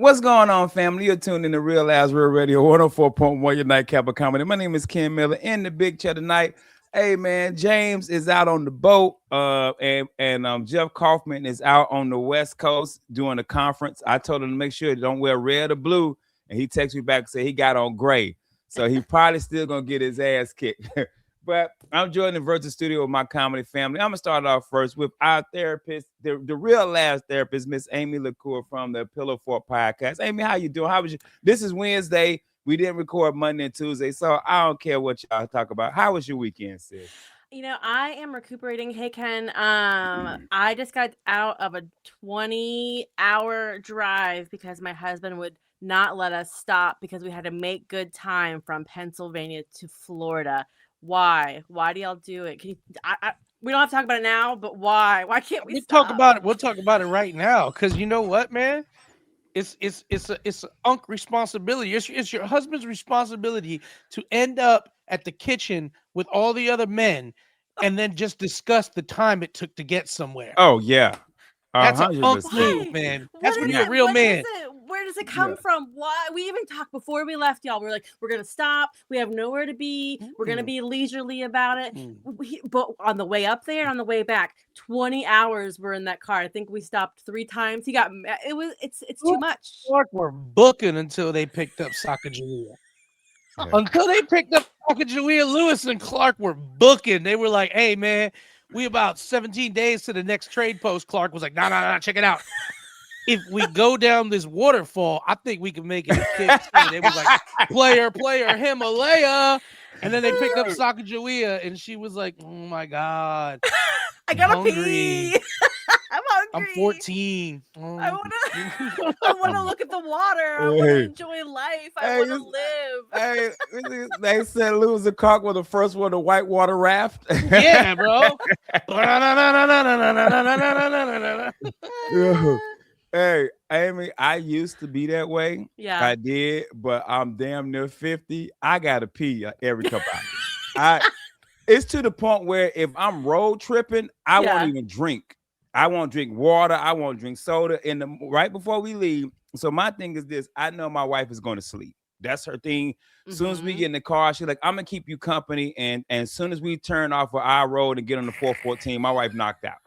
What's going on, family? You're tuned in to Real As Real Radio 104.1, your nightcap of comedy. My name is Ken Miller in the big chair tonight. Hey man, James is out on the boat. And Jeff Kaufman is out on the West Coast doing a conference. I told him to make sure don't wear red or blue. And he texted me back and said he got on gray. So he probably still gonna get his ass kicked. But I'm joining the virtual studio with my comedy family. I'm gonna start off first with our therapist, the real last therapist, Miss Aimee LaCour from the Pillow Fort Podcast. Aimee, how you doing? How was you? This is Wednesday. We didn't record Monday and Tuesday, so I don't care what y'all talk about. How was your weekend, sis? I am recuperating. Hey, Ken. I just got out of a 20-hour drive because my husband would not let us stop because we had to make good time from Pennsylvania to Florida. Why? Why do y'all do it? Can you? We don't have to talk about it now, but why? Why can't we We talk stop? about it. We'll talk about it right now. Cause you know what, man? It's a unk responsibility. It's your husband's responsibility to end up at the kitchen with all the other men, and then just discuss the time it took to get somewhere. Oh yeah, That's an unk 100%. move, Why? man. What That's is when you're Yeah, a it? real What is man. it? Where does it yeah. come from? Why? We even talked before we left, y'all. We were like, we're gonna stop. We have nowhere to be. We're gonna Mm, be leisurely about it. mm. But on the way up there and on the way back, 20 hours were in that car. I think we stopped 3 times. He got it was it's too Lewis much. and Clark were booking until they picked up Sacagawea. Yeah. Until they picked up Sacagawea, Lewis and Clark were booking. They were like, "Hey, man, we about 17 days to the next trade post." Clark was like, "No, no, no, check it out. If we go down this waterfall, I think we can make it at 15." They was like, player, Himalaya. And then they picked up Sacagawea, and she was like, "Oh my God, I I'm gotta hungry. pee. I'm I'm hungry. 14. I Oh." wanna I wanna look at the water. I wanna Hey, enjoy life. I hey, wanna live. hey, they said Lewis and Clark was the first one to whitewater raft. Yeah, bro. Yeah. Hey, Amy, I used to be that way. Yeah. I did, but I'm damn near 50. I gotta pee every couple hours. I It's to the point where if I'm road tripping, I won't Yeah. even drink. I won't drink water. I won't drink soda in the right before we leave. So my thing is this: I know my wife is going to sleep. That's her thing. As soon as we Mm-hmm. get in the car, she's like, "I'm gonna keep you company." And as soon as we turn off of our road and get on the 414, my wife knocked out.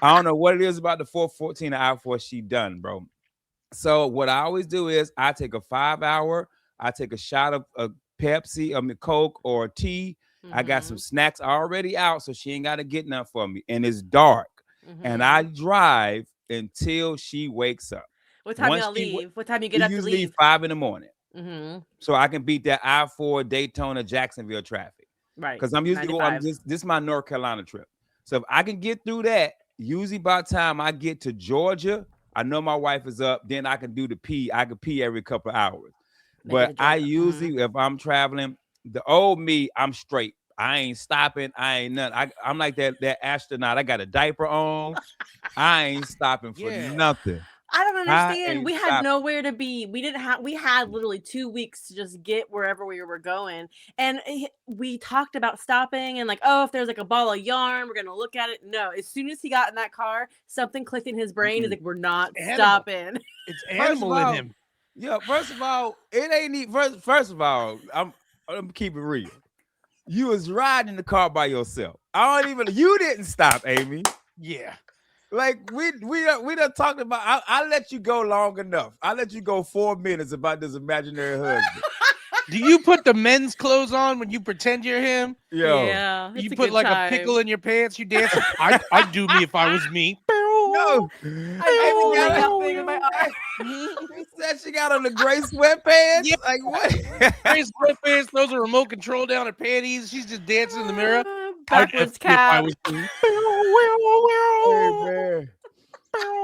I don't know what it is about the 414 hour before she done, bro. So what I always do is I take a 5 hour, I take a shot of a Pepsi, Coke, or tea. I got some Mm-hmm. snacks already out, so she ain't got to get nothing for me. And it's dark, and I Mm-hmm. drive until she wakes up. What time Once y'all she, leave? What time you we get up to usually leave leave? 5 in the morning, Mm-hmm. so I can beat that I-4 Daytona Jacksonville traffic. Right. Because I'm usually going. I'm 95. just this is my North Carolina trip. So if I can get through that, usually by the time I get to Georgia, I know my wife is up. Then I can do the pee. I can pee every couple of hours. Make it But to I Georgia. Mm-hmm. usually, if I'm traveling, the old me, I'm straight. I ain't stopping. I ain't nothing. I'm like that astronaut. I got a diaper on. I ain't stopping for Yeah. nothing. I don't I understand. ain't We had stopping. nowhere to be. We had literally 2 weeks to just get wherever we were going. And we talked about stopping and like, oh, if there's like a ball of yarn, we're gonna look at it. No, as soon as he got in that car, something clicked in his brain. He's Mm-mm. like, we're not Animal. stopping. It's First of animal in all, him. yeah. First of all, it ain't first of all, I'm keep it real. You was riding in the car by yourself. I don't even. You didn't stop, Amy. Yeah. Like we done talked about. I let you go long enough. I let you go 4 minutes about this imaginary husband. Do you put the men's clothes on when you pretend you're him? Yo, Yeah, You it's a put good like a pickle time. in your pants, you dancing? I'd do me if I was me. yo, I do a Amy little got on. makeup thing in my eye. She said she got on the gray Yeah, sweatpants. Like what? gray sweatpants, throws a remote control down her panties. She's just dancing in the mirror. I'd F Backwards me if I cap. was me. Hey man,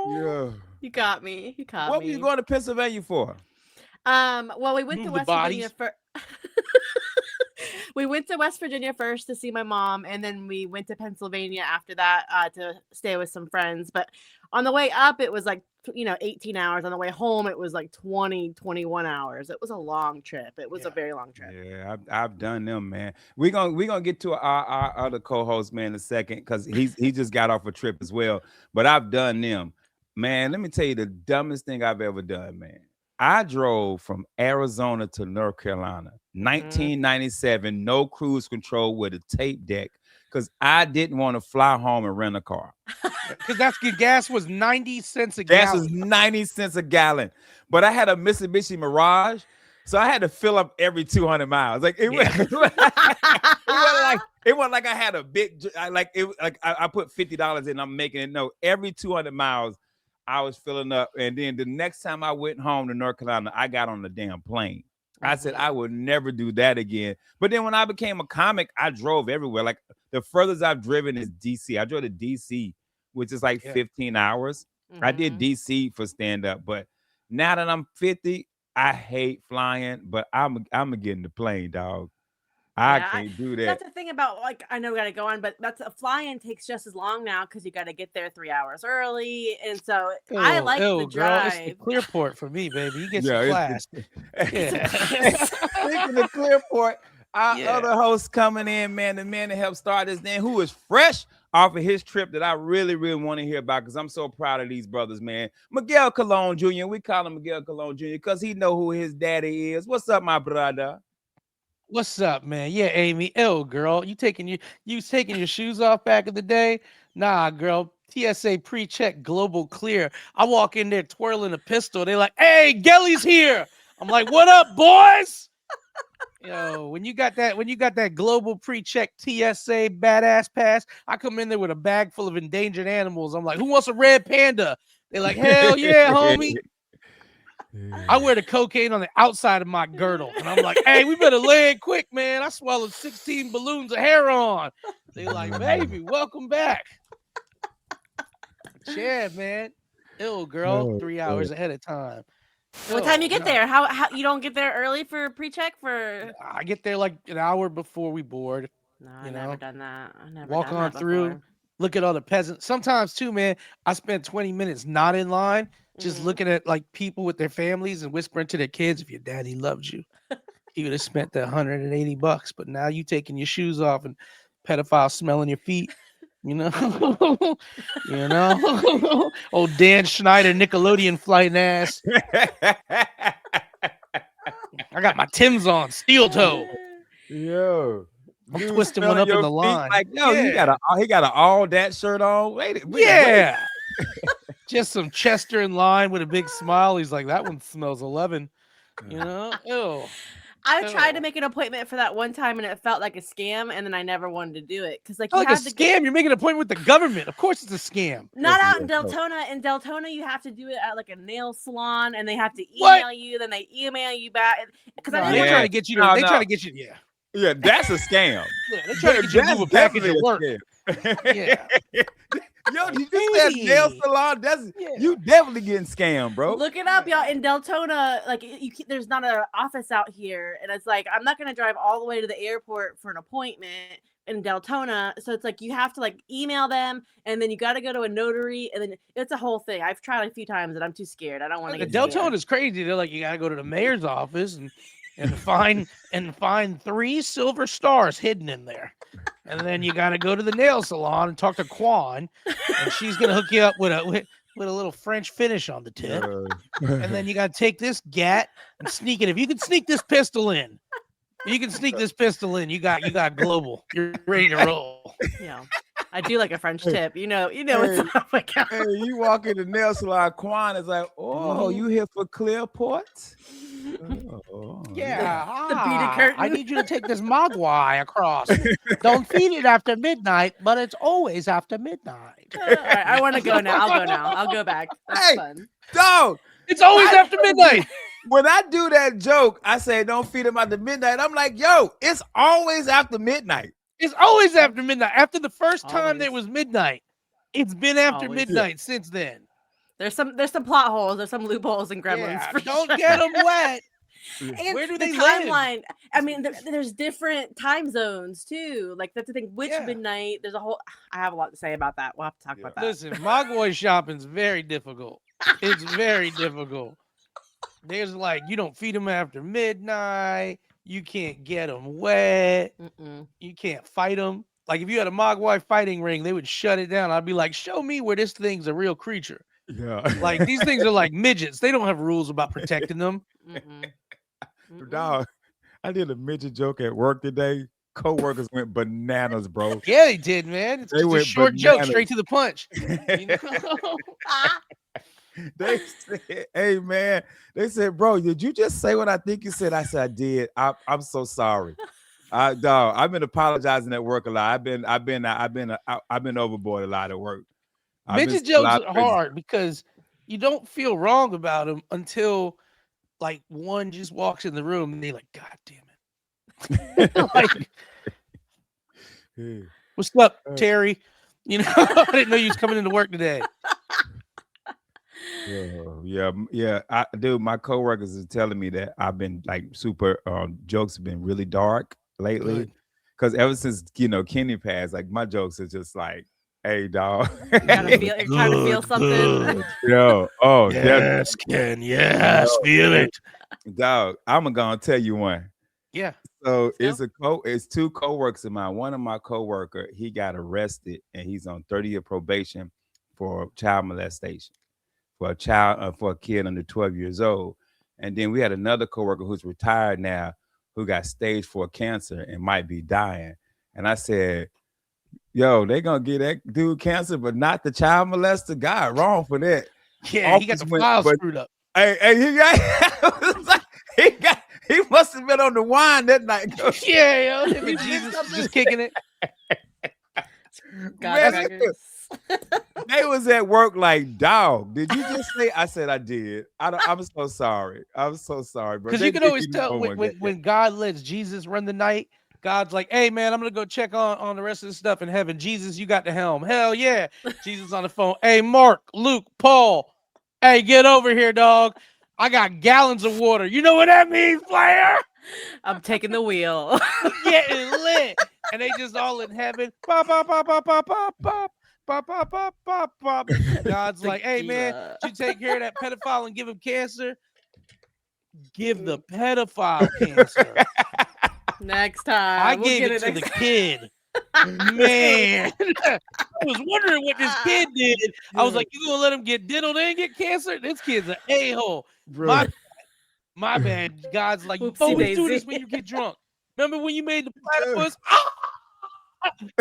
yeah. You got me. You caught What were you me. going to Pennsylvania for? Well, we went to Move the West Virginia bodies. for we went to West Virginia first to see my mom, and then we went to Pennsylvania after that to stay with some friends. But on the way up, it was like 18 hours. On the way home, it was like 20, 21 hours. It was a long trip. It was a Yeah. very long trip. Yeah, I've done them, man. We gonna get to our other co-host, man, in a second, because he just got off a trip as well. But I've done them. Man, let me tell you the dumbest thing I've ever done, man. I drove from Arizona to North Carolina, Mhm. 1997, no cruise control with a tape deck, because I didn't want to fly home and rent a car. Because that's gas was 90 cents a Gas was gallon. 90 cents a gallon. But I had a Mitsubishi Mirage, so I had to fill up every 200 miles. Like it, Yeah. it wasn't like I had a big I put $50 in, I'm making it. No, every 200 miles I was filling up. And then the next time I went home to North Carolina, I got on the damn plane. I said I would never do that again. But then when I became a comic, I drove everywhere. Like the furthest I've driven is DC. I drove to DC, which is like Yeah. 15 hours. I did Mhm. DC for stand up, but now that I'm 50, I hate flying, but I'm getting the plane, dog. I Yeah, can't do that. that's the thing about, like, I know we gotta go on, but that's a fly-in takes just as long now because you gotta get there 3 hours early, and so I like the Girl, it's the drive. Clearport for me, baby. You get some Yeah, class. Get some Yeah. class. Speaking of Clearport, our Yeah. other host coming in, man, the man that helped start this thing, who is fresh off of his trip that I really, really want to hear about because I'm so proud of these brothers, man. Miguel Colon Jr. We call him Miguel Colon Jr. because he know who his daddy is. What's up, my brother? What's up, man? Yeah, Aimee. Girl, you taking your shoes off back in the day? Nah, girl. TSA pre-check global clear. I walk in there twirling a pistol. They like, hey, Gelly's here. I'm like, what up, boys? Yo, when you got that global pre-check TSA badass pass, I come in there with a bag full of endangered animals. I'm like, who wants a red panda? They're like, hell yeah, homie. I wear the cocaine on the outside of my girdle. And I'm like, hey, we better land quick, man. I swallowed 16 balloons of heroin. They're like, baby, welcome back. Yeah, man. Ill girl, 3 hours ahead of time. What time you get there? How you don't get there early for pre-check for? I get there like an hour before we board. No, I never done that. I never Walk done on that through, before. look at all the peasants. Sometimes too, man, I spend 20 minutes not in line, just Mhm. looking at like people with their families and whispering to their kids, if your daddy loved you, he would have spent the $180. But now you taking your shoes off and pedophile smelling your feet. You know, old Dan Schneider, Nickelodeon flight ass. I got my Timbs on, steel toe. Yo, I'm dude twisting one smelling up in your the feet line. like, yo, he got a all that shirt on. Wait. Yeah. Just some Chester in line with a big smile. He's like, that one smells 11. You know? Ew. I tried to make an appointment for that one time and it felt like a scam, and then I never wanted to do it because, like, you Like a have to scam. You're making an appointment with the government. Of course it's a scam. not out in Yes, Deltona. In Deltona, you have to do it at like a nail salon, and they have to What? email you. Then they email you back because No, I they didn't try want to get you to. No, They no. try to get you. Yeah. Yeah, that's a scam. Yeah. They try to get you to move a package definitely at work. Yeah. Yo, you just said nail Baby. salon. Yeah. You definitely getting scammed, bro. Look it up, y'all. In Deltona, like there's not an office out here, and it's like I'm not gonna drive all the way to the airport for an appointment in Deltona. So it's like you have to like email them, and then you got to go to a notary, and then it's a whole thing. I've tried a few times, and I'm too scared. I don't want to get Deltona scared. is crazy. They're like, you got to go to the mayor's office and find 3 silver stars hidden in there. And then you got to go to the nail salon and talk to Quan, and she's gonna hook you up with a little French finish on the tip. And then you got to take this gat and sneak it. If you can sneak this pistol in, you got global. You're ready to roll. Yeah, I do like a French tip. You know what's up. Like, Hey, you walk in the nail salon, Quan is like, oh, you here for Clearport? Oh, Yeah, the beaded curtain. I need you to take this mogwai across. Don't feed it after midnight, but it's always after midnight. All right, I want to go now. I'll go now. I'll go back. That's Hey. fun. Dog, It's always after midnight. when I do that joke, I say don't feed him after midnight. I'm like, yo, it's always after midnight. It's always after midnight. After the first time Always. there was midnight, it's been after Always. midnight since then. There's some plot holes. There's some loopholes and gremlins. Yeah, For don't sure. get them wet. And Where do the they live? timeline? I mean, there's different time zones too. Like that's the thing. Which Yeah. midnight? There's a whole. I have a lot to say about that. We'll have to talk about that. Listen, mogwai shopping's very difficult. It's very difficult. There's like, you don't feed them after midnight. You can't get them wet. You can't fight them. Like if you had a mogwai fighting ring, they would shut it down. I'd be like, show me where this thing's a real creature. Yeah. Like these things are like midgets. They don't have rules about protecting them. Mm-mm. Mm-mm. Dog, I did a midget joke at work today. Co-workers went bananas, bro. Yeah, they did, man. It's They just a went short joke, bananas. straight to the punch. You know? Ah, They said, "Hey man," they said, "Bro, did you just say what I think you said?" I said, "I did. I'm so sorry. Dog, I've been apologizing at work a lot. I've been overboard a lot at work. I've been Midget saying a jokes lot are of crazy hard because you don't feel wrong about them until like one just walks in the room and they're like, God damn it. Like, stuff." what's up, Terry? You know, I didn't know you was coming into work today. Yeah. Dude, my coworkers is telling me that I've been like super. Jokes have been really dark lately. Good. Because ever since Kenny passed, like my jokes are just like, "Hey, dog." you're trying to feel something. Yo, oh, Yes, Ken. Yes, feel it. dog. I'm gonna tell you one. Yeah. So Let's it's two co-workers of mine. One of my co-worker, he got arrested and he's on 30-year probation for child molestation for a kid under 12 years old. And then we had another coworker who's retired now who got stage 4 cancer and might be dying. And I said, yo, they gonna get that dude cancer, but not the child molester. God, wrong for that. Yeah, he got Office the went, file but screwed up. he must have been on the wine that night. Yeah, yo, him He and did Jesus something. just kicking it. God, Man, crackers. they was at work like, dog, did you just say? I said I did. I'm so sorry. I'm so sorry, bro. Because They you can did always give me tell one. when God lets Jesus run the night, God's like, hey, man, I'm going to go check on the rest of the stuff in heaven. Jesus, you got the helm. Hell yeah. Jesus on the phone. Hey, Mark, Luke, Paul. Hey, get over here, dog. I got gallons of water. You know what that means, player? I'm taking the wheel. Getting lit. And they just all in heaven. Pop, pop, pop, pop, pop, pop, pop. Pop, pop, pop, pop, pop. God's like, hey, man, Tequila. did you take care of that pedophile and give him cancer? Give the pedophile cancer. Next time. I We'll gave get it to next the time. kid. Man, I was wondering what this kid did. I was like, you gonna let him get diddled and get cancer? This kid's an a-hole. Bro. My bad. God's like, you Whoopsie always do this daisy. when you get drunk. Remember when you made the platypus?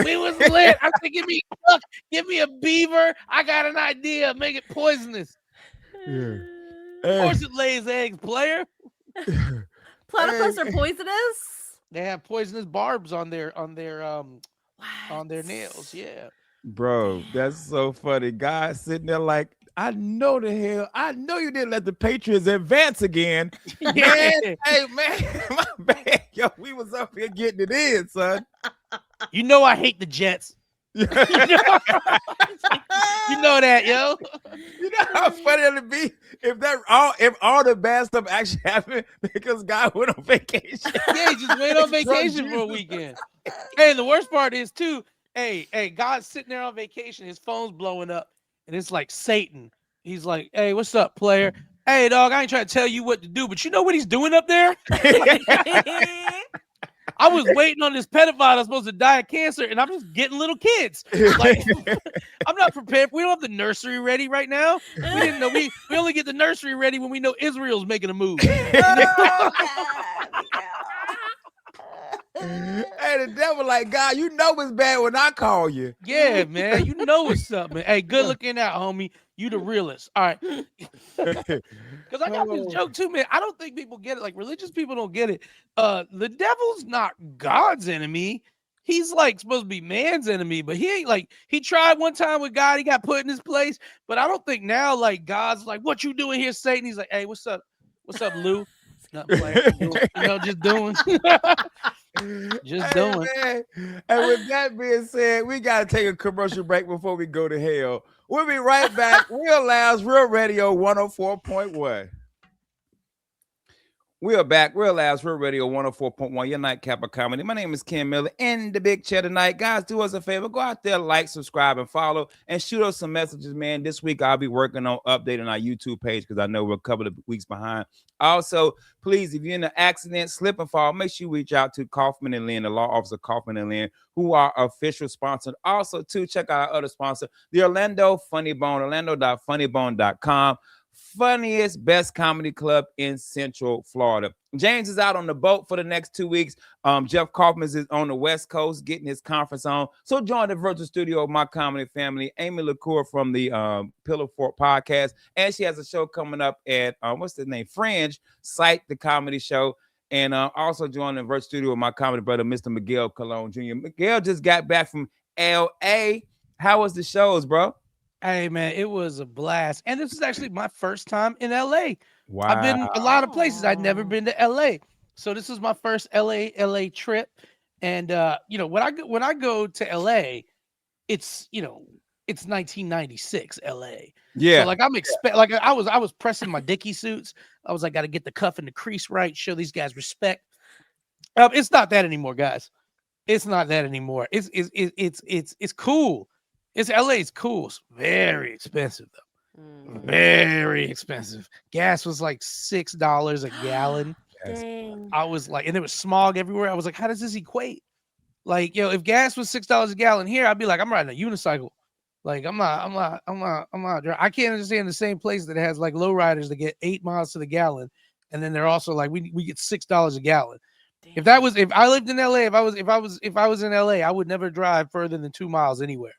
We was lit. I said, give me a duck, give me a beaver. I got an idea. Make it poisonous. Yeah. Of course it lays eggs, player. Platypus are poisonous? They have poisonous barbs on their What? nails. Yeah. Bro, that's so funny. Guys sitting there like, I know you didn't let the Patriots advance again. Man, hey man, my bad. Yo, we was up here getting it in, son. You know I hate the Jets. You know that, yo. You know how funny it'd be if all the bad stuff actually happened because God went on vacation. Yeah, he just went on vacation for a weekend. Hey, the worst part is too, hey, God's sitting there on vacation, his phone's blowing up, and it's like Satan. He's like, hey, what's up, player? Hey, dog, I ain't trying to tell you what to do, but you know what he's doing up there? I was waiting on this pedophile that's supposed to die of cancer, and I'm just getting little kids. Like, I'm not prepared. We don't have the nursery ready right now. We didn't know. We only get the nursery ready when we know Israel's making a move. Hey, the devil like, God, you know it's bad when I call you. Yeah, man. You know what's up, man. Hey, good looking out, homie. You the realest. All right. Because I got this joke too, man. I don't think people get it. Like religious people don't get it. The devil's not God's enemy. He's like supposed to be man's enemy, but he ain't like he tried one time with God. He got put in his place. But I don't think now like God's like, what you doing here, Satan? He's like, hey, what's up? What's up, Lou? Nothing, just doing. Just doing. Man. And with that being said, we got to take a commercial break before we go to hell. We'll be right back. Real Lounge, Real Radio 104.1. We are back. Real Ass Real Radio 104.1, your nightcap of comedy. My name is Ken Miller in the big chair tonight. Guys, do us a favor. Go out there, like, subscribe, and follow, and shoot us some messages, man. This week, I'll be working on updating our YouTube page because I know we're a couple of weeks behind. Also, please, if you're in an accident, slip and fall, make sure you reach out to Kaufman and Lynn, the law office of Kaufman and Lynn, who are official sponsor. Also, too, check out our other sponsor, the Orlando Funny Bone, orlando.funnybone.com. Funniest, best comedy club in Central Florida. James is out on the boat for the next 2 weeks. Jeff Kaufman is on the West Coast getting his conference on. So join the virtual studio of my comedy family, Aimee LaCour from the Pillar Fort podcast. And she has a show coming up at, what's the name? Fringe, Sight, the comedy show. And also join the virtual studio of my comedy brother, Mr. Miguel Colon Jr. Miguel just got back from L.A. How was the shows, bro? Hey man, it was a blast, and this is actually my first time in LA. Wow. I've been a lot of places. I'd never been to LA, so this is my first LA trip. And when I go to LA, it's it's 1996 LA. Yeah. So like I was pressing my Dickie suits. I was like, got to get the cuff and the crease right, show these guys respect. It's not that anymore, guys. It's not that anymore. It's cool. It's LA's cool. It's very expensive though. Very expensive. Gas was like $6 a gallon. Dang. I was like, and there was smog everywhere. I was like, how does this equate? Like, if gas was $6 a gallon here, I'd be like, I'm riding a unicycle. Like, I'm not. I can't understand the same place that has like lowriders that get 8 miles to the gallon, and then they're also like, we get $6 a gallon. Dang. If I lived in LA, if I was in LA, I would never drive further than 2 miles anywhere.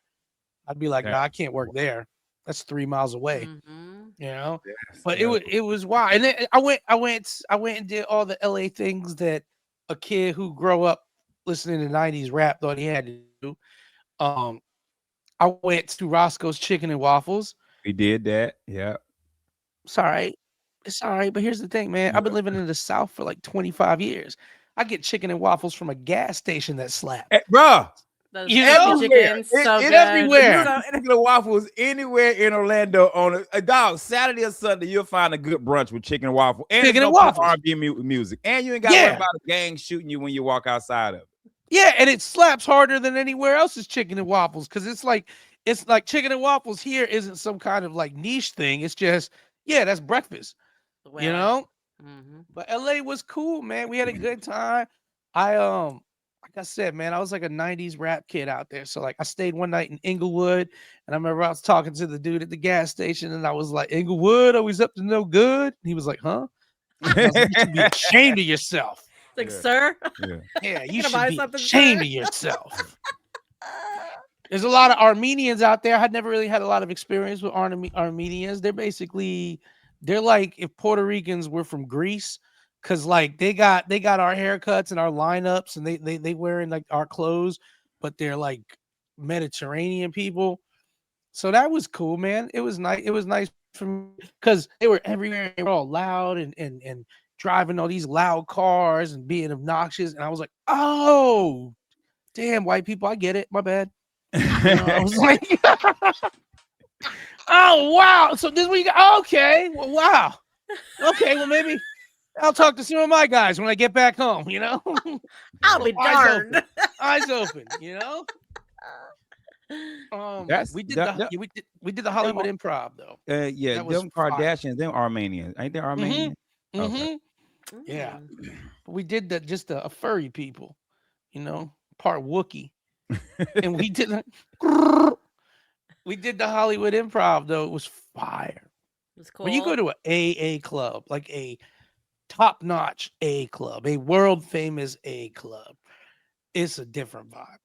I'd be like, no, I can't work there. That's 3 miles away. Mm-hmm. But it was wild. And then I went and did all the LA things that a kid who grew up listening to 90s rap thought he had to do. I went to Roscoe's Chicken and Waffles. We did that. Yeah. It's all right. But here's the thing, man. I've been living in the South for like 25 years. I get chicken and waffles from a gas station that slap. Hey, bro. Those Everywhere. chickens, so good. Everywhere. Chicken waffles anywhere in Orlando on a dog Saturday or Sunday, you'll find a good brunch with chicken and waffle. And Chicken it's and no waffles. R&B music. And you ain't got to worry about a gang shooting you when you walk outside of it. Yeah, and it slaps harder than anywhere else's chicken and waffles because it's like chicken and waffles here isn't some kind of like niche thing. It's just, that's breakfast. Mm-hmm. But LA was cool, man. We had a good time. Like I said, man, I was like a 90s rap kid out there. So like I stayed one night in Inglewood, and I remember I was talking to the dude at the gas station, and I was like, Inglewood, always up to no good. And he was like, huh? I was like, you should be ashamed of yourself. Like, sir? Yeah, you Gonna should buy be something, ashamed sir? of yourself. There's a lot of Armenians out there. I had never really had a lot of experience with Armenians. They're like if Puerto Ricans were from Greece, because like they got our haircuts and our lineups, and they wearing like our clothes, but they're like Mediterranean people. So that was cool, man. It was nice. It was nice for me because they were everywhere. They were all loud and driving all these loud cars and being obnoxious. And I was like, oh, damn, white people, I get it. My bad. I was like, oh, wow. So this week, okay. Well, wow. Okay, well, maybe I'll talk to some of my guys when I get back home, I'll be darned. Eyes open, we did the Hollywood Improv though. Yeah, them Kardashians, them Armenians. Ain't they Armenian? Mm-hmm. Okay. Yeah. But we did that just a furry people, part Wookiee. And we did the Hollywood Improv though. It was fire. It was cool. When you go to an AA club, like a top-notch A club, a world-famous A club, it's a different vibe.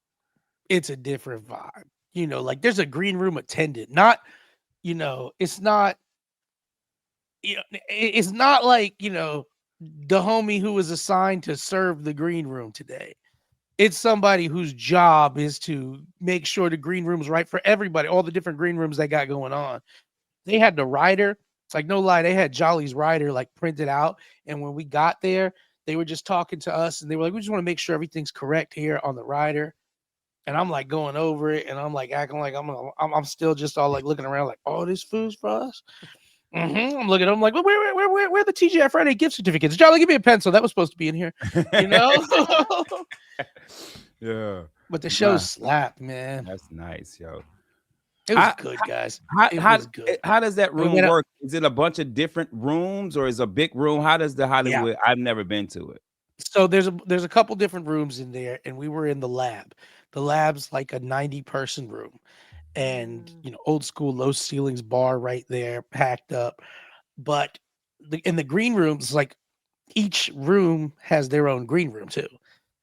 It's a different vibe. Like there's a green room attendant. Not, it's not, it's not like, the homie who was assigned to serve the green room today. It's somebody whose job is to make sure the green room's right for everybody, all the different green rooms they got going on. They had the rider. It's like, no lie, they had Jolly's rider like printed out. And when we got there, they were just talking to us and they were like, we just want to make sure everything's correct here on the rider. And I'm like going over it and I'm like acting like I'm still just all like looking around like, oh, this food's for us. I'm looking at them like, well, where are the TGI Friday gift certificates? Jolly, give me a pencil. That was supposed to be in here, you know. Yeah. But the show Nah, slapped, man. that's nice, yo. It was How, good, guys. how It how was good. how does that We room went up. work? Is it a bunch of different rooms or is it a big room? How does the Yeah. Hollywood? I've never been to it. So there's a couple different rooms in there, and we were in the lab. The lab's like a 90-person room, and old school, low ceilings bar right there, packed up. But in the green rooms, like each room has their own green room too.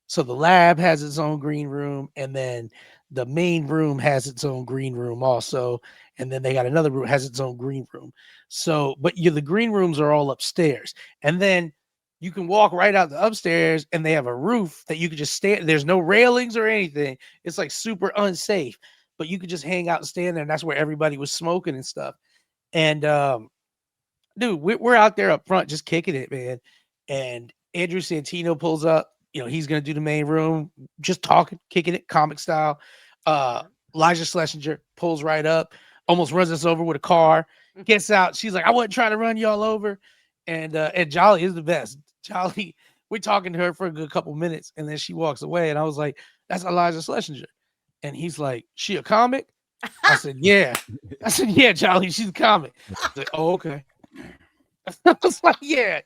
So the lab has its own green room, and then the main room has its own green room also, and then they got another room has its own green room. So, but the green rooms are all upstairs, and then you can walk right out the upstairs, and they have a roof that you can just stand. There's no railings or anything. It's like super unsafe, but you could just hang out and stand there, and that's where everybody was smoking and stuff. And dude, we're out there up front just kicking it, man. And Andrew Santino pulls up. He's gonna do the main room, just talking, kicking it, comic style. Elijah Schlesinger pulls right up, almost runs us over with a car. Gets out. She's like, "I wasn't trying to run y'all over." And Jolly is the best. Jolly, we're talking to her for a good couple minutes, and then she walks away. And I was like, "That's Elijah Schlesinger," and he's like, "She a comic?" I said, "Yeah." I said, "Yeah, Jolly, she's a comic." I said, "Oh, okay." I was like, yeah.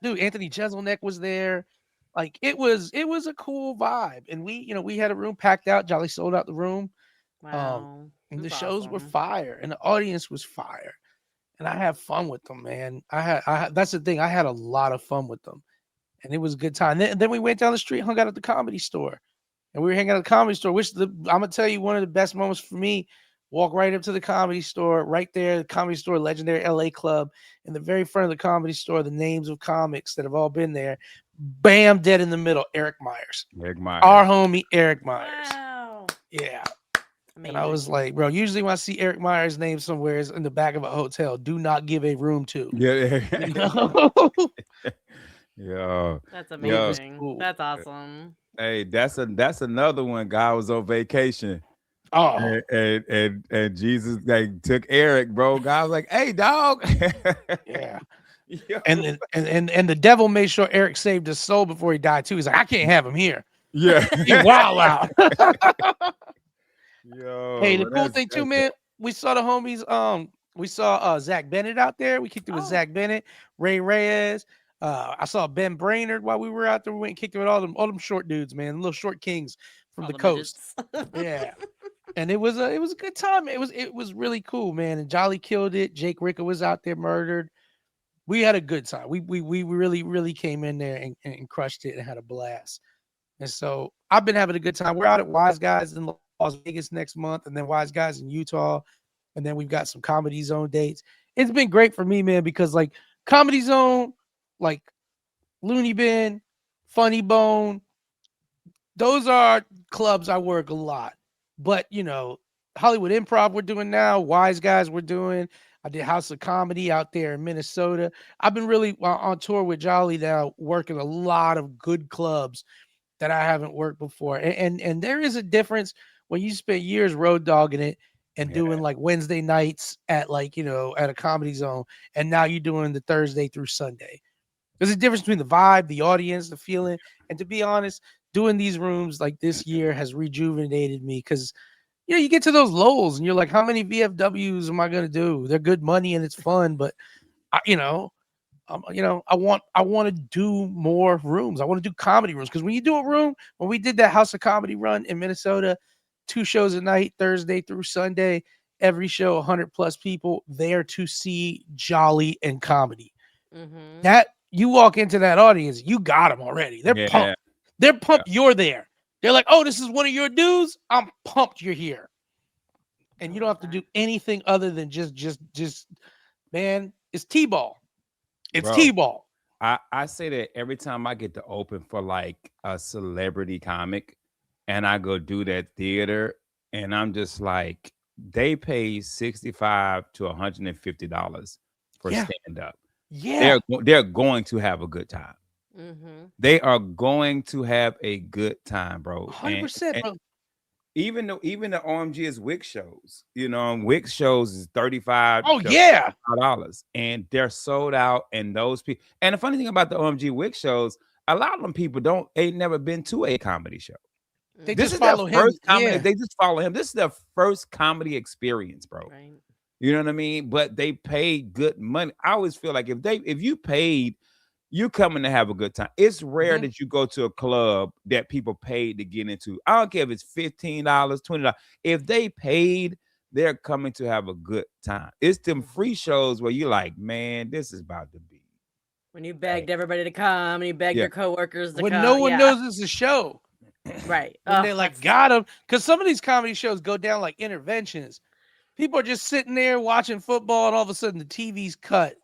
Dude, Anthony Jeselnik was there. Like it was a cool vibe. And we had a room packed out. Jolly sold out the room. Wow. And the That's shows were awesome. fire and the audience was fire. And I had fun with them, man. That's the thing. I had a lot of fun with them. And it was a good time. Then we went down the street, hung out at the Comedy Store. And we were hanging out at the Comedy Store, I'm gonna tell you one of the best moments for me. Walk right up to the Comedy Store, right there, the Comedy Store, legendary LA Club. In the very front of the Comedy Store, the names of comics that have all been there. Bam, dead in the middle, Eric Myers. Eric Our Myers. homie, Eric Myers. Wow. Yeah. Amazing. And I was like, bro, usually when I see Eric Myers' name somewhere is in the back of a hotel, do not give a room to. Yeah. You know? Yeah. That's It was amazing. cool. That's awesome. Hey, that's another one. Guy was on vacation. Oh, And Jesus like took Eric, bro. God was like, "Hey, dog." yeah. Yo. And the devil made sure Eric saved his soul before he died too. He's like, I can't have him here. Yeah. He wild out. Yo, Hey, the but cool thing too, man, we saw the homies. We saw Zach Bennett out there. We kicked it with Oh. Zach Bennett, Ray Reyes. I saw Ben Brainerd while we were out there. We went and kicked it with all them short dudes, man, little short kings from All the the coast. midgets. Yeah. And it was a good time. It was really cool, man. And Jolly killed it. Jake Ricker was out there murdered. We had a good time. We really came in there and crushed it and had a blast. And so I've been having a good time. We're out at Wise Guys in Las Vegas next month, and then Wise Guys in Utah, and then we've got some Comedy Zone dates. It's been great for me, man, because like Comedy Zone, like Looney Bin, Funny Bone, those are clubs I work a lot. But Hollywood Improv we're doing now, Wise Guys we're doing. I did House of Comedy out there in Minnesota. I've been really on tour with Jolly now, working a lot of good clubs that I haven't worked before. And there is a difference when you spend years road dogging it and Yeah. doing like Wednesday nights at at a Comedy Zone, and now you're doing the Thursday through Sunday. There's a difference between the vibe, the audience, the feeling. And to be honest, doing these rooms like this year has rejuvenated me because you get to those lulls and you're like, how many VFWs am I gonna do? They're good money and it's fun, but I want to do more rooms. I want to do comedy rooms because when you do a room, when we did that House of Comedy run in Minnesota, 2 shows a night, Thursday through Sunday, every show 100 plus people there to see Jolly and comedy. Mm-hmm. That you walk into that audience, you got them already. They're Yeah. pumped. They're pumped. You're there. They're like, oh, this is one of your dudes. I'm pumped. You're here, and you don't have to do anything other than just man. It's T-ball. It's Bro. T-ball. I say that every time I get to open for like a celebrity comic and I go do that theater and I'm just like, they pay $65 to $150 for Yeah. stand up. Yeah. They're going to have a good time. Mm-hmm. They are going to have a good time, bro. 100%, bro. even the OMG is Wick shows. Wick shows is 35 Oh to yeah. $45, and they're sold out. And those people, and the funny thing about the OMG Wick shows, a lot of them people ain't never been to a comedy show. They This just is their follow him. first comedy. Yeah. They just follow him. This is their first comedy experience, bro. Right. You know what I mean? But they paid good money. I always feel like if you paid, you coming to have a good time. It's rare that you go to a club that people paid to get into. I don't care if it's $15, $20. If they paid, they're coming to have a good time. It's them free shows where you're like, man, this is about to be. When you begged everybody to come and you begged your coworkers to When come. no one knows it's a show. Right. When they like got them. Because some of these comedy shows go down like interventions. People are just sitting there watching football, and all of a sudden the TV's cut.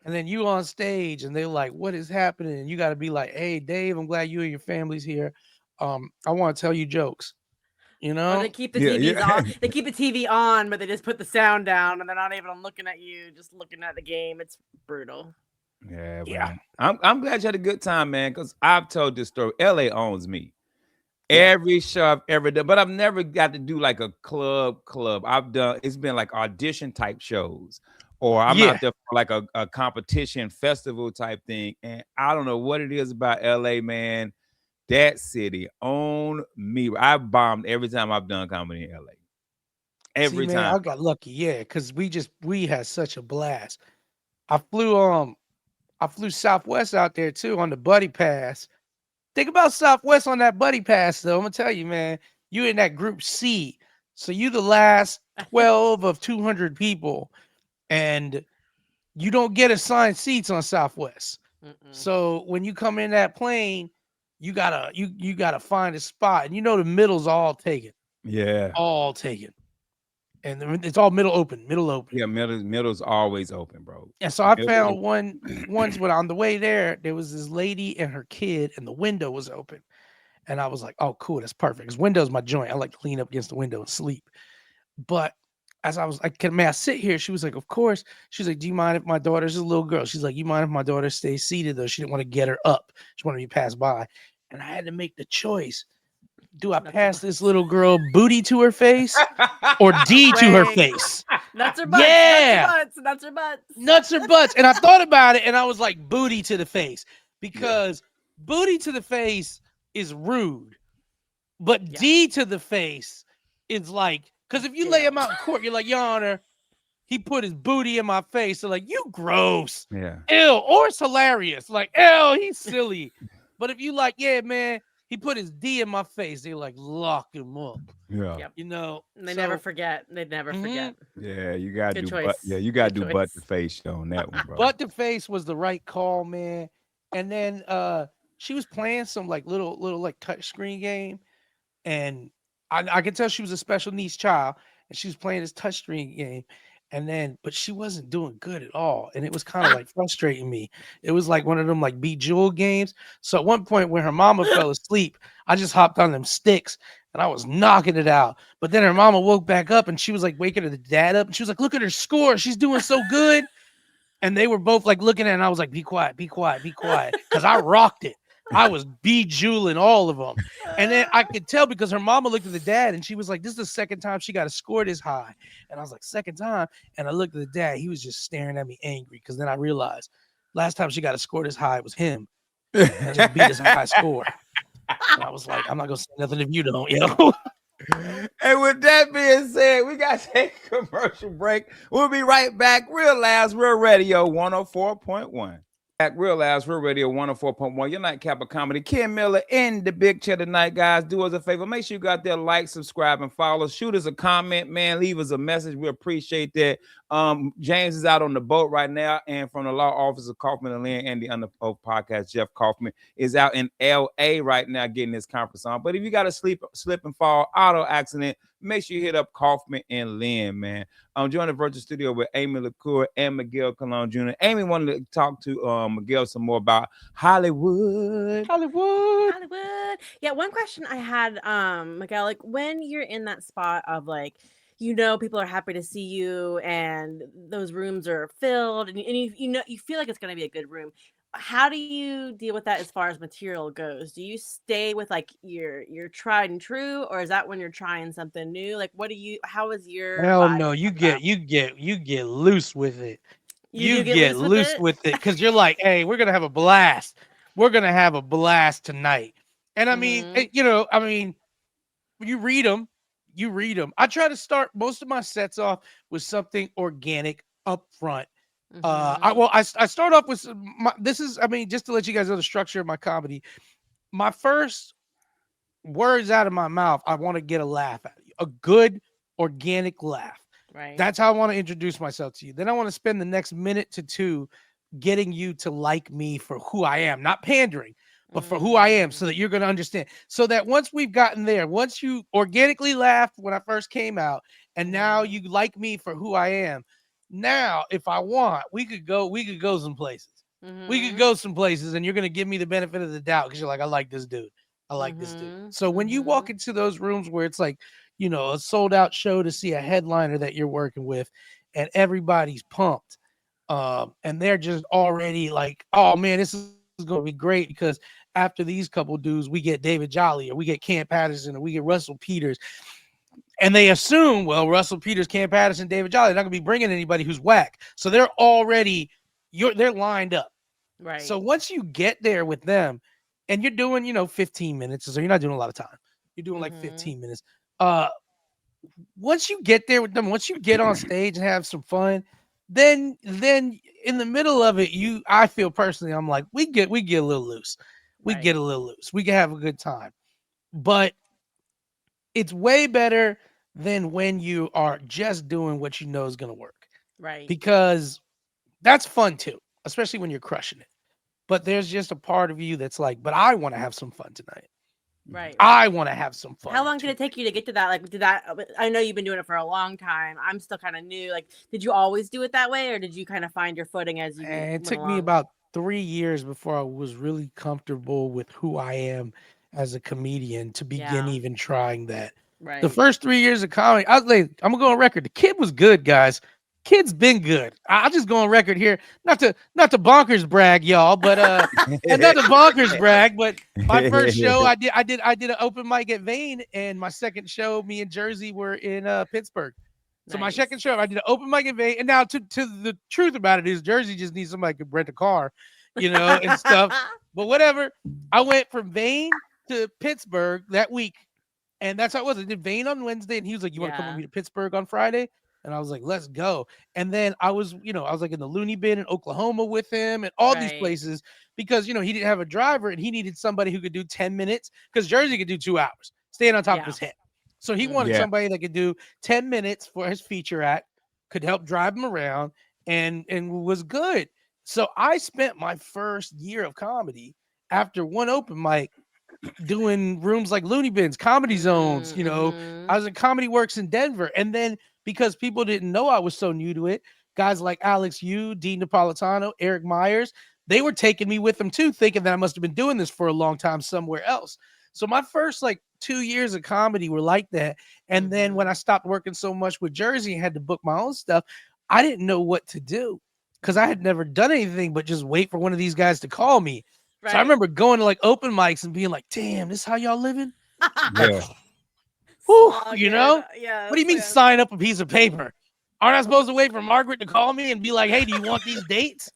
And then you on stage, and they're like, what is happening? And you got to be like, hey, Dave, I'm glad you and your family's here. I want to tell you jokes. You know? Or they keep the TVs on. They keep the TV on, but they just put the sound down, and they're not even looking at you, just looking at the game. It's brutal. Yeah, man. I'm glad you had a good time, man, because I've told this story. LA owns me. Every show I've ever done, but I've never got to do like a club. It's been like audition type shows, or I'm out there for like a competition festival type thing. And I don't know what it is about LA, man. That city own me. I've bombed every time I've done comedy in LA. Every time. I got lucky, because we had such a blast. I flew Southwest out there too on the Buddy Pass. Think about Southwest on that Buddy Pass, though. I'm gonna tell you, man, you in that group C, so you the last 12 of 200 people, and you don't get assigned seats on Southwest. So when you come in that plane, you gotta find a spot, and the middle's all taken. Yeah, all taken, and it's all middle open. Yeah, middle's always open, bro. And so I found once when on the way there was this lady and her kid, and the window was open. And I was like, oh, cool, that's perfect. Because window's my joint. I like to lean up against the window and sleep. But as I was like, may I sit here? She was like, of course. She's like, do you mind if my daughter's a little girl? She's like, you mind if my daughter stays seated, though? She didn't want to get her up. She wanted me to pass by. And I had to make the choice. Do I pass this little girl booty to her face or D to her face? Nuts or butts? Yeah. Nuts or butts? Nuts or butts. And I thought about it, and I was like, booty to the face. Because booty to the face is rude. But D to the face is like, because if you lay him out in court, you're like, Your Honor, he put his booty in my face. They're like, you gross. Yeah. Ew. Or it's hilarious. Like, ew, he's silly. But if you like, yeah, man, he put his D in my face, they like lock him up. Yeah. Yep. And they never forget. They never forget. Yeah, you gotta Good do choice. you gotta Good do choice. butt to face on that one, bro. Butt to face was the right call, man. And then she was playing some like little like touch screen game, and I could tell she was a special needs child, and she was playing this touch screen game. And then, but she wasn't doing good at all. And it was kind of like frustrating me. It was like one of them like Bejeweled games. So at one point when her mama fell asleep, I just hopped on them sticks and I was knocking it out. But then her mama woke back up and she was like waking her dad up. And she was like, look at her score. She's doing so good. And they were both like looking at it. And I was like, be quiet, be quiet, be quiet. Because I rocked it. I was bejeweling all of them. And then I could tell because her mama looked at the dad and she was like, this is the second time she got a score this high. And I was like, second time? And I looked at the dad. He was just staring at me angry because then I realized last time she got a score this high, it was him. And just beat his high score. And I was like, I'm not going to say nothing if you don't, And with that being said, we got to take a commercial break. We'll be right back. Real Labs, Real Radio 104.1. Back, Real Labs, Real Radio 104.1. Your nightcap of comedy. Ken Miller in the big chair tonight, guys. Do us a favor. Make sure you got there, like, subscribe, and follow. Shoot us a comment, man. Leave us a message. We appreciate that. James is out on the boat right now, and from the law office of Kaufman and Lynn and the Under Oath podcast, Jeff Kaufman is out in LA right now getting his conference on. But if you got a slip and fall auto accident, make sure you hit up Kaufman and Lynn, man. I'm joining the virtual studio with Aimee LaCour and Miguel Colon Jr. Aimee wanted to talk to Miguel some more about Hollywood. Yeah, one question I had, Miguel, like when you're in that spot of like, people are happy to see you and those rooms are filled and you feel like it's going to be a good room. how do you deal with that as far as material goes? Do you stay with like your tried and true, or is that when you're trying something new? Like, what do you? How is your Hell vibe no, when it comes to that? you get loose with it. You You do get get loose with loose it. with it because you're like, hey, we're gonna have a blast. We're gonna have a blast tonight. And I mean, Mm-hmm. you read them, I try to start most of my sets off with something organic up front. Mm-hmm. I start off with this is, I mean, just to let you guys know the structure of my comedy. My first words out of my mouth, I want to get a laugh out of you, a good organic laugh. Right. That's how I want to introduce myself to you. Then I want to spend the next minute to two getting you to like me for who I am, not pandering, but for who I am, so that you're going to understand. So that once we've gotten there, once you organically laughed when I first came out, and now Mm-hmm. you like me for who I am, now if I want, we could go some places. We could Mm-hmm. go some places, and you're going to give me the benefit of the doubt because you're like, I like this dude. I like this dude. Mm-hmm. So when you Mm-hmm. walk into those rooms where it's like, a sold out show to see a headliner that you're working with, and everybody's pumped, and they're just already like, oh man, this is going to be great because after these couple dudes, we get David Jolly or we get Cam Patterson or we get Russell Peters, and they assume, well, Russell Peters, Cam Patterson, David Jolly, they're not going to be bringing anybody who's whack, so they're already they're lined up. Right. So once you get there with them, and you're doing 15 minutes, so you're not doing a lot of time. You're doing like Mm-hmm. 15 minutes. Uh, Once you get there with them, once you get on stage and have some fun, then in the middle of it, I feel personally, I'm like, we get a little loose. We Right. get a little loose. We can have a good time. But it's way better than when you are just doing what you know is gonna work. Right. Because that's fun too, especially when you're crushing it. But there's just a part of you that's like, but I want to have some fun tonight. Right. I want to have some How fun long did too. it take you to get to that? Like, did that? I know you've been doing it for a long time. I'm still kind of new. Like, did you always do it that way, or did you kind of find your footing as you And it went took me along? about 3 years before I was really comfortable with who I am as a comedian to begin Yeah. even trying that. The Right. first 3 years of comedy, I was like, I'm gonna go on record. The kid was good, guys. Kid's been good. I'll just go on record here, not to bonkers brag, y'all, but and not to bonkers brag, but my first show, I did an open mic at Vane, and my second show, me and Jersey were in Pittsburgh. So my Nice. second show, I did an open mic in Vegas. And now to the truth about it is Jersey just needs somebody who can rent a car, and stuff. But whatever. I went from Vane to Pittsburgh that week. And that's how it was. I did Vane on Wednesday, and he was like, "You want to come with Yeah. me to Pittsburgh on Friday?" And I was like, "Let's go." And then I was like in the Looney Bin in Oklahoma with him and all these Right. places because he didn't have a driver and he needed somebody who could do 10 minutes because Jersey could do 2 hours, staying on top of Yeah. his head. So he wanted Mm-hmm. Yeah. somebody that could do 10 minutes for his feature act, could help drive him around, and was good. So I spent my first year of comedy after one open mic doing rooms like Looney Bins, Comedy Zones. Mm-hmm. I was in Comedy Works in Denver. And then because people didn't know I was so new to it, guys like Alex Yu, Dean Napolitano, Eric Myers, they were taking me with them too, thinking that I must have been doing this for a long time somewhere else. So my first like 2 years of comedy were like that. And then when I Mm-hmm. stopped working so much with Jersey and had to book my own stuff, I didn't know what to do because I had never done anything but just wait for one of these guys to call me. So I Right. remember going to like open mics and being like, damn, this how y'all living? Like, Yeah. whew, Slogging. what do Yes. you mean Yes. sign up a piece of paper? Aren't I supposed to wait for Margaret to call me and be like, hey, do you want these dates?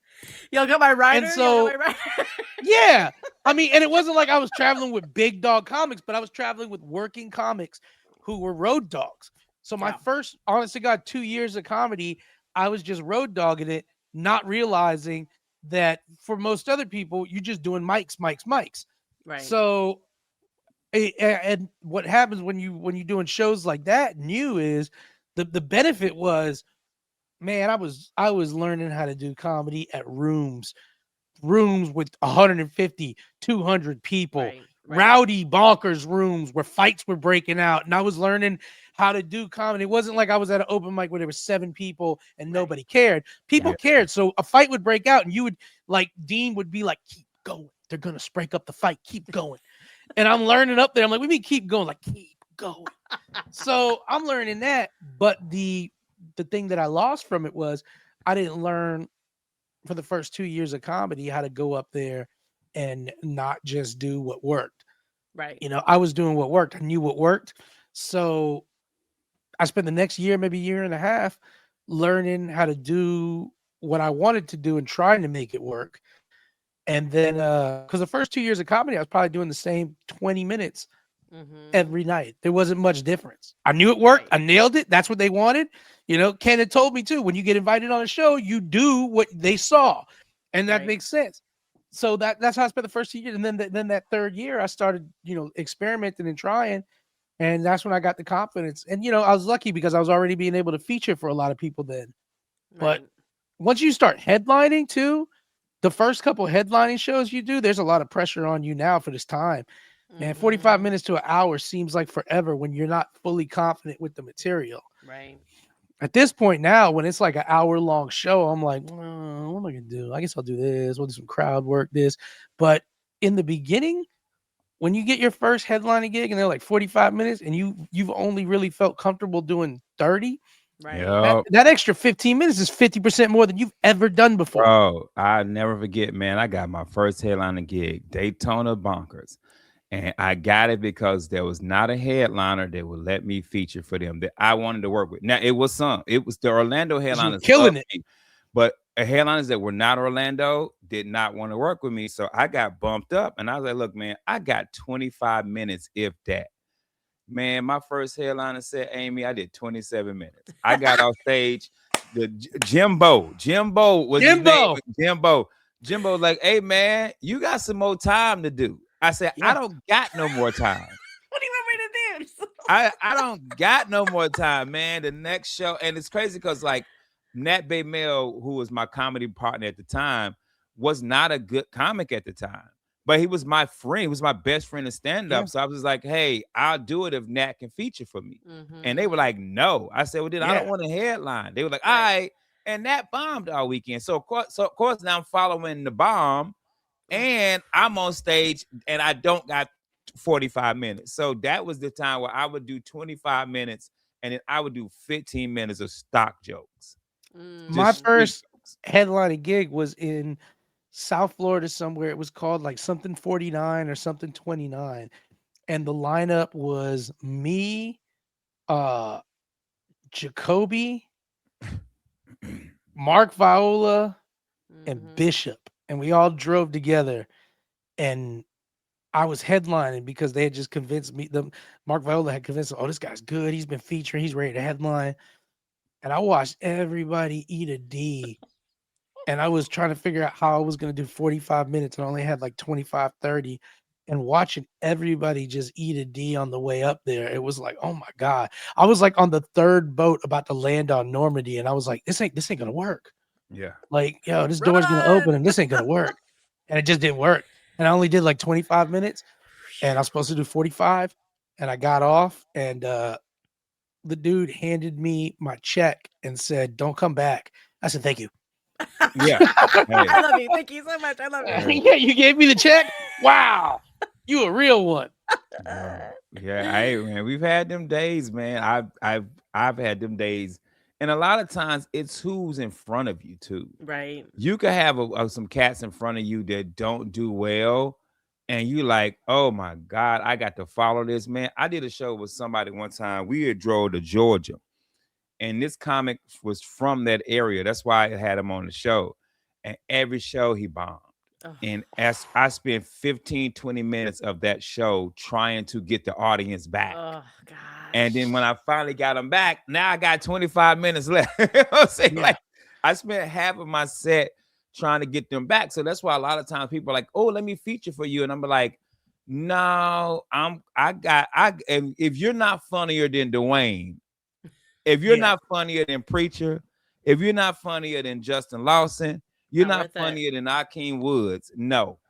Y'all got my And rider. Y'all got my so, rider. yeah, I mean, and it wasn't like I was traveling with big dog comics, but I was traveling with working comics who were road dogs. So my Yeah. first, honest to God, 2 years of comedy, I was just road dogging it, not realizing that for most other people, you're just doing mics, mics, mics. Right. So and what happens when you're doing shows like that new is the benefit was, man, I was learning how to do comedy at rooms with 150 200 people, Right. Right. rowdy bonkers rooms where fights were breaking out, and I was learning how to do comedy. It wasn't like I was at an open mic where there were 7 people and Right. nobody cared. People Yeah. cared, so a fight would break out and you would, like, Dean would be like, keep going, they're gonna break up the fight, keep going. And I'm learning up there. I'm like, we mean keep going, like keep going. So I'm learning that. But the thing that I lost from it was I didn't learn for the first 2 years of comedy how to go up there and not just do what worked. Right. I was doing what worked. I knew what worked. So I spent the next year, maybe year and a half, learning how to do what I wanted to do and trying to make it work. And then, because the first 2 years of comedy, I was probably doing the same 20 minutes Mm-hmm. every night. There wasn't much difference. I knew it worked. Right. I nailed it. That's what they wanted. Ken had told me too, when you get invited on a show, you do what they saw. And that Right. makes sense. So that's how I spent the first 2 years. And then that third year, I started, experimenting and trying. And that's when I got the confidence. And, I was lucky because I was already being able to feature for a lot of people then. But Right. once you start headlining too, the first couple headlining shows you do, there's a lot of pressure on you now for this time. Man, 45 Mm-hmm. minutes to an hour seems like forever when you're not fully confident with the material. Right. At this point now, when it's like an hour long show, I'm like, what am I going to do? I guess I'll do this. We'll do some crowd work, this. But in the beginning, when you get your first headlining gig and they're like 45 minutes and you've only really felt comfortable doing 30, Right. Yep. that extra 15 minutes is 50% more than you've ever done before. Bro, I never forget, man. I got my first headlining gig, Daytona Bonkers. And I got it because there was not a headliner that would let me feature for them that I wanted to work with. Now, it was the Orlando 'Cause you were headliners killing loved it. me, but headliners that were not Orlando did not want to work with me. So I got bumped up and I was like, look, man, I got 25 minutes, if that. Man, my first headliner said, Aimee, I did 27 minutes. I got off stage. Jimbo was his name. Jimbo. Jimbo, like, hey man, you got some more time to do. I said, I Yeah. don't got no more time. What do you want me to do? I don't got no more time, man. The next show, and it's crazy because like Nat Baymel, who was my comedy partner at the time, was not a good comic at the time. But he was my friend. He was my best friend in stand-up. Yeah. So I was like, hey, I'll do it if Nat can feature for me. And they Mm-hmm. were like, no. I said, well, then I don't Yeah. want a headline. They were like, all Right. right. And Nat bombed all weekend. So of course now I'm following the bomb Ugh. and I'm on stage and I don't got 45 minutes. So that was the time where I would do 25 minutes and then I would do 15 minutes of stock jokes. My Just Mm. street first jokes. headlining gig was in South Florida somewhere. It was called like something 49 or something 29. And the lineup was me, uh, Jacoby, Mark Viola, and Mm-hmm. Bishop. And we all drove together. And I was headlining because they had just convinced me. Mark Viola had convinced me, oh, this guy's good. He's been featuring. He's ready to headline. And I watched everybody eat a D. And I was trying to figure out how I was going to do 45 minutes and I only had like 25, 30. And watching everybody just eat a D on the way up there, it was like, oh my God. I was like on the third boat about to land on Normandy. And I was like, this ain't gonna work. Yeah. Like, this door's gonna open Run. and this ain't gonna work. And it just didn't work. And I only did like 25 minutes and I was supposed to do 45. And I got off and the dude handed me my check and said, don't come back. I said, thank you. Yeah. Hey. I love you. Thank you so much. I love you. Hey. Yeah, you gave me the check. Wow, you a real one. Yeah, man, we've had them days, man. I've had them days, and a lot of times it's who's in front of you too. Right. You could have some cats in front of you that don't do well, and you like, oh my God, I got to follow this man. I did a show with somebody one time. We had drove to Georgia, and this comic was from that area. That's why I had him on the show, and every show he bombed. Ugh. And as I spent 15, 20 minutes of that show trying to get the audience back. Oh And then gosh. when I finally got them back, now I got 25 minutes left. You know what I'm saying? Yeah. Like I spent half of my set trying to get them back. So that's why a lot of times people are like, oh, let me feature for you. And I'm like, no, and if you're not funnier than Dwayne, if you're Yeah. not funnier than Preacher, if you're not funnier than Justin Lawson, you're Not not worth it. funnier than Akeem Woods. No,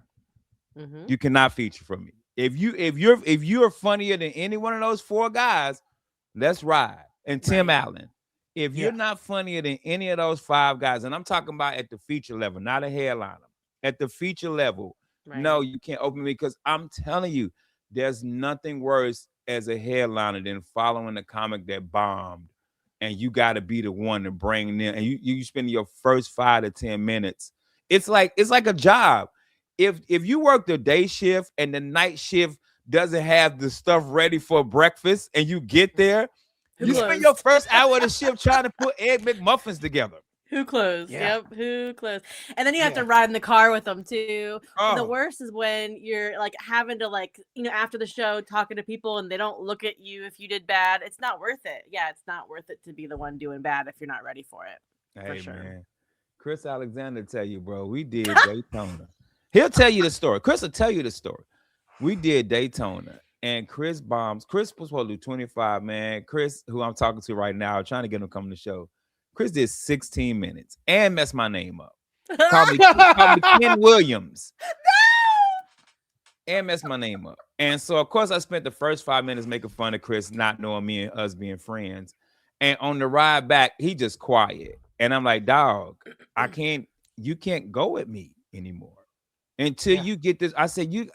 Mm-hmm. you cannot feature for me. If you're funnier than any one of those four guys, let's ride. And Tim Right. Allen. If Yeah. you're not funnier than any of those five guys, and I'm talking about at the feature level, not a headliner, at the feature level, no, Right. you can't open me because I'm telling you, there's nothing worse as a headliner than following a comic that bombed, and you got to be the one to bring them. And you spend your first 5 to 10 minutes It's like a job. If you work the day shift and the night shift doesn't have the stuff ready for breakfast, and you get there, Who you spend your closed? first hour of the shift trying to put egg McMuffins together. Who closed? Yeah. Yep, who closed? And then you have Yeah. to ride in the car with them too. And the Oh, worst is when you're like having to after the show talking to people and they don't look at you if you did bad. It's not worth it. Yeah, it's not worth it to be the one doing bad if you're not ready for it. hey sure. man, Chris Alexander tell you, bro. We did Daytona. He'll tell you the story. Chris will tell you the story. We did Daytona, and Chris bombs. Chris was supposed to do 25, man. Chris, who I'm talking to right now, trying to get him to come to the show. Chris did 16 minutes and messed my name up. Called me Ken Williams and messed my name up. And so, of course, I spent the first 5 minutes making fun of Chris, not knowing me and us being friends. And on the ride back, he just quiet. And I'm like, dog, you can't go with me anymore until you get this. I said, you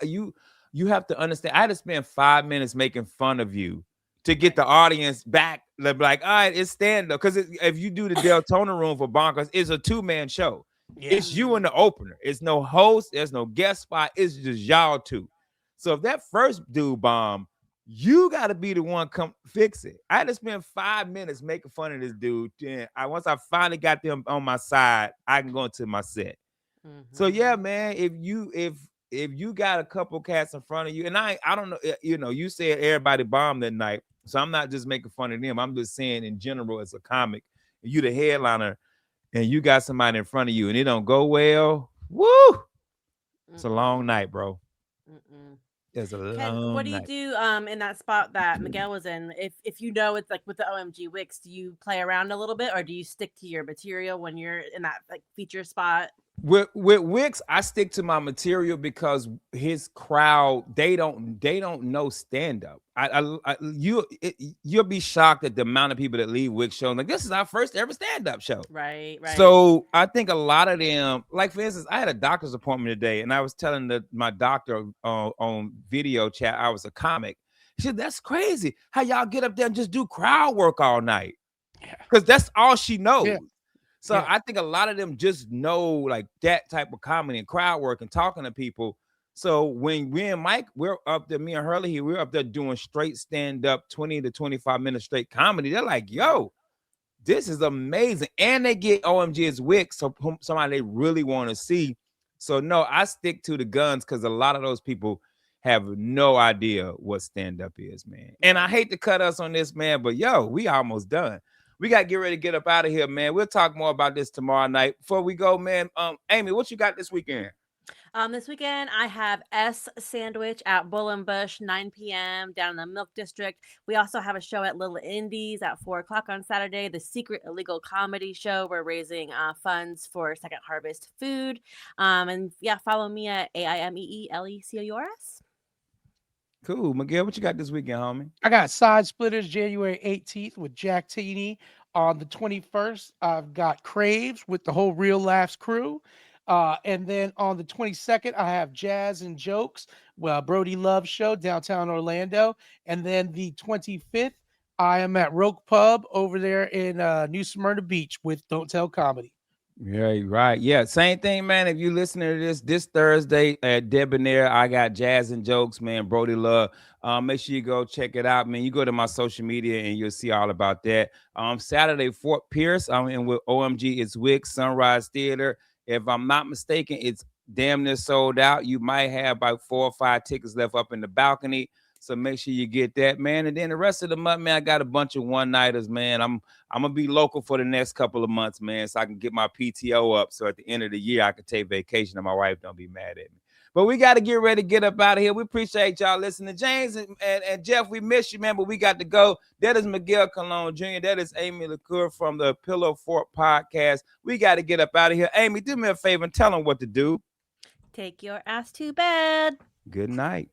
have to understand. I had to spend 5 minutes making fun of you to get the audience back. Like, all right, it's stand up. Because if you do the Deltona room for Bonkers, it's a 2-man show. Yeah. It's you in the opener. It's no host. There's no guest spot. It's just y'all two. So if that first dude bomb, you got to be the one come fix it. I had to spend 5 minutes making fun of this dude. And once I finally got them on my side, I can go into my set. So yeah, man, if you got a couple cats in front of you, and I don't know, you said everybody bombed that night. So I'm not just making fun of them. I'm just saying in general, as a comic, you the headliner and you got somebody in front of you and it don't go well, woo! It's a long night, bro. It's a long what do you night. do in that spot that Miguel was in? If you know it's like with the OMG Wix, do you play around a little bit or do you stick to your material when you're in that like feature spot? With Wix, I stick to my material because his crowd they don't know stand up. You'll be shocked at the amount of people that leave Wix shows. Like, this is our first ever stand up show. Right. So I think a lot of them, like for instance, I had a doctor's appointment today, and I was telling my doctor on video chat I was a comic. She said, "That's crazy how y'all get up there and just do crowd work all night," because that's all she knows. Yeah. So I think a lot of them just know like that type of comedy and crowd work and talking to people. So when we and Mike, we're up there, me and Hurley here, we're up there doing straight stand-up 20 to 25 minutes straight comedy. They're like, yo, this is amazing. And they get OMG's Wix, so somebody they really want to see. So no, I stick to the guns because a lot of those people have no idea what stand-up is, man. And I hate to cut us on this, man, but yo, we almost done. We got to get ready to get up out of here, man. We'll talk more about this tomorrow night. Before we go, man, Aimee, what you got this weekend? This weekend, I have S Sandwich at Bull and Bush, 9 p.m. down in the Milk District. We also have a show at Little Indies at 4 o'clock on Saturday, the Secret Illegal Comedy Show. We're raising funds for Second Harvest Food. And yeah, follow me at AIMEELECOURS. Cool. Miguel, what you got this weekend, homie? I got Side Splitters January 18th with Jack Tini. On the 21st, I've got Craves with the whole Real Laughs crew. And then on the 22nd, I have Jazz and Jokes, Brody Love Show, downtown Orlando. And then the 25th, I am at Roke Pub over there in New Smyrna Beach with Don't Tell Comedy. Yeah, right. Yeah, same thing, man. If you listening to this Thursday at Debonair, I got Jazz and Jokes, man. Brody Love. Make sure you go check it out, man. You go to my social media and you'll see all about that. Saturday, Fort Pierce. I'm in with OMG. It's Wix Sunrise Theater. If I'm not mistaken, it's damn near sold out. You might have about 4 or 5 tickets left up in the balcony. So make sure you get that, man. And then the rest of the month, man, I got a bunch of one-nighters, man. I'm gonna be local for the next couple of months, man, so I can get my PTO up. So at the end of the year, I can take vacation and my wife don't be mad at me. But we got to get ready to get up out of here. We appreciate y'all listening. James and Jeff, we miss you, man, but we got to go. That is Miguel Colon Jr. That is Aimee LaCour from the Pillow Fort Podcast. We got to get up out of here. Aimee, do me a favor and tell them what to do. Take your ass to bed. Good night.